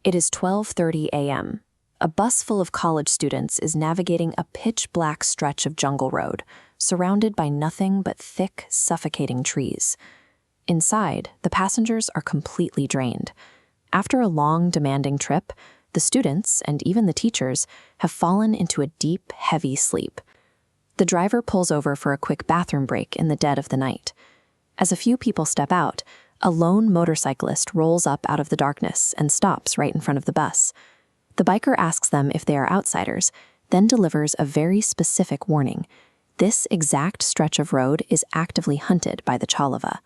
It is 12:30 a.m. A bus full of college students is navigating a pitch-black stretch of jungle road, surrounded by nothing but thick, suffocating trees. Inside, the passengers are completely drained. After a long, demanding trip, the students, and even the teachers, have fallen into a deep, heavy sleep. The driver pulls over for a quick bathroom break in the dead of the night. As a few people step out, a lone motorcyclist rolls up out of the darkness and stops right in front of the bus. The biker asks them if they are outsiders, then delivers a very specific warning. This exact stretch of road is actively hunted by the Chhalava.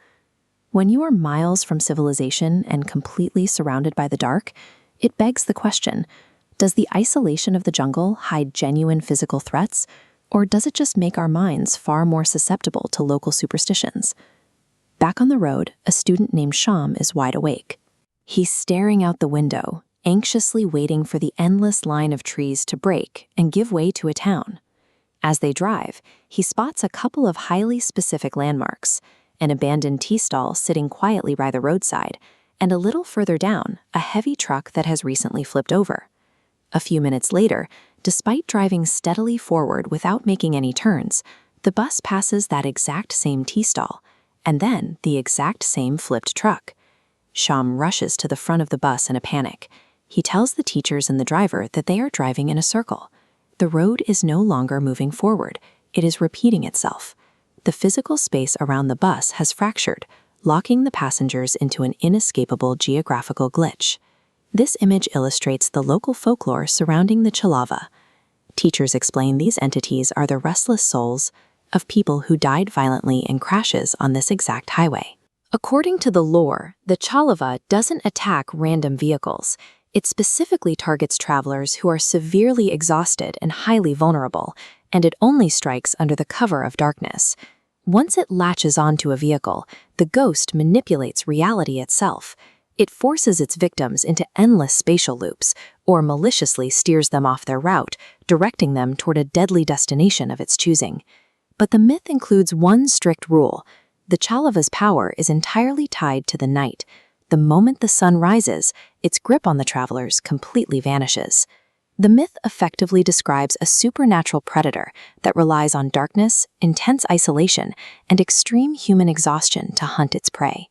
When you are miles from civilization and completely surrounded by the dark, it begs the question, does the isolation of the jungle hide genuine physical threats, or does it just make our minds far more susceptible to local superstitions? Back on the road, a student named Sham is wide awake. He's staring out the window, anxiously waiting for the endless line of trees to break and give way to a town. As they drive, he spots a couple of highly specific landmarks, an abandoned tea stall sitting quietly by the roadside, and a little further down, a heavy truck that has recently flipped over. A few minutes later, despite driving steadily forward without making any turns, the bus passes that exact same tea stall, and then the exact same flipped truck. Sham rushes to the front of the bus in a panic. He tells the teachers and the driver that they are driving in a circle. The road is no longer moving forward. It is repeating itself. The physical space around the bus has fractured, locking the passengers into an inescapable geographical glitch. This image illustrates the local folklore surrounding the Chhalava. Teachers explain these entities are the restless souls of people who died violently in crashes on this exact highway. According to the lore, the Chhalava doesn't attack random vehicles. It specifically targets travelers who are severely exhausted and highly vulnerable, and it only strikes under the cover of darkness. Once it latches onto a vehicle, the ghost manipulates reality itself. It forces its victims into endless spatial loops, or maliciously steers them off their route, directing them toward a deadly destination of its choosing. But the myth includes one strict rule. The Chhalava's power is entirely tied to the night. The moment the sun rises, its grip on the travelers completely vanishes. The myth effectively describes a supernatural predator that relies on darkness, intense isolation, and extreme human exhaustion to hunt its prey.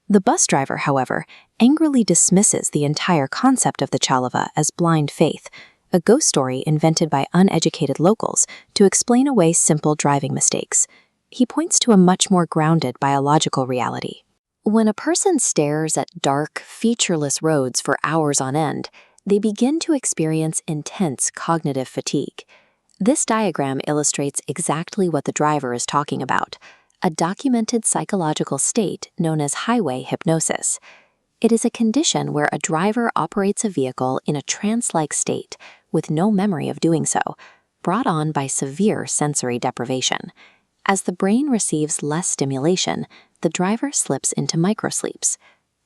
The bus driver, however, angrily dismisses the entire concept of the Chhalava as blind faith, a ghost story invented by uneducated locals to explain away simple driving mistakes. He points to a much more grounded biological reality. When a person stares at dark, featureless roads for hours on end, they begin to experience intense cognitive fatigue. This diagram illustrates exactly what the driver is talking about, a documented psychological state known as highway hypnosis. It is a condition where a driver operates a vehicle in a trance-like state with no memory of doing so, brought on by severe sensory deprivation. As the brain receives less stimulation, the driver slips into microsleeps.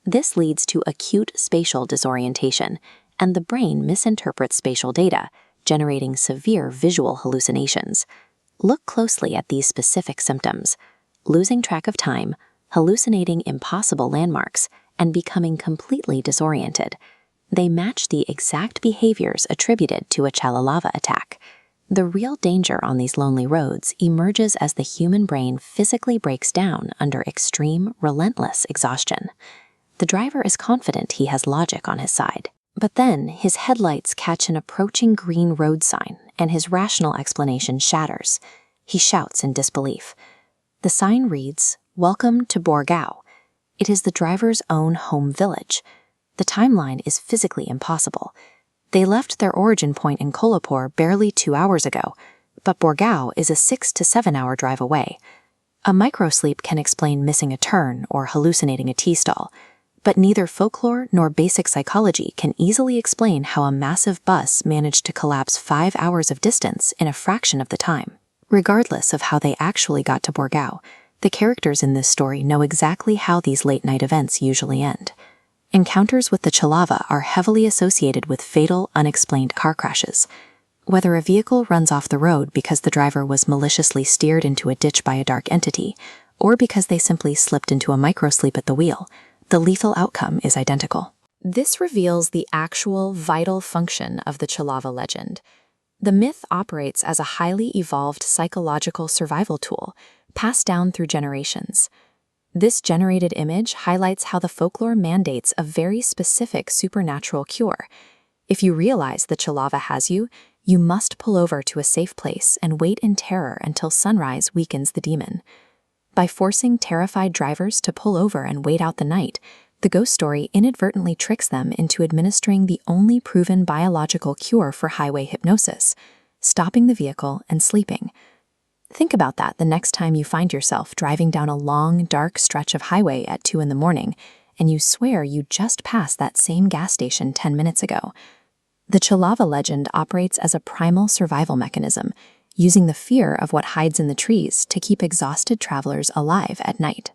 This leads to acute spatial disorientation, and the brain misinterprets spatial data, generating severe visual hallucinations. Look closely at these specific symptoms: losing track of time, hallucinating impossible landmarks, and becoming completely disoriented. They match the exact behaviors attributed to a Chhalava attack. The real danger on these lonely roads emerges as the human brain physically breaks down under extreme, relentless exhaustion. The driver is confident he has logic on his side, but then his headlights catch an approaching green road sign, and his rational explanation shatters. He shouts in disbelief. The sign reads, "Welcome to Borgaon." It is the driver's own home village. The timeline is physically impossible. They left their origin point in Kolhapur barely 2 hours ago, but Borgaon is a 6 to 7 hour drive away. A microsleep can explain missing a turn or hallucinating a tea stall, but neither folklore nor basic psychology can easily explain how a massive bus managed to collapse 5 hours of distance in a fraction of the time. Regardless of how they actually got to Borgaon, the characters in this story know exactly how these late-night events usually end. Encounters with the Chhalava are heavily associated with fatal, unexplained car crashes. Whether a vehicle runs off the road because the driver was maliciously steered into a ditch by a dark entity, or because they simply slipped into a microsleep at the wheel, the lethal outcome is identical. This reveals the actual vital function of the Chhalava legend. The myth operates as a highly evolved psychological survival tool, passed down through generations. This generated image highlights how the folklore mandates a very specific supernatural cure. If you realize the Chhalava has you, you must pull over to a safe place and wait in terror until sunrise weakens the demon. By forcing terrified drivers to pull over and wait out the night, the ghost story inadvertently tricks them into administering the only proven biological cure for highway hypnosis, stopping the vehicle and sleeping. Think about that the next time you find yourself driving down a long, dark stretch of highway at 2 in the morning, and you swear you just passed that same gas station 10 minutes ago. The Chhalava legend operates as a primal survival mechanism, using the fear of what hides in the trees to keep exhausted travelers alive at night.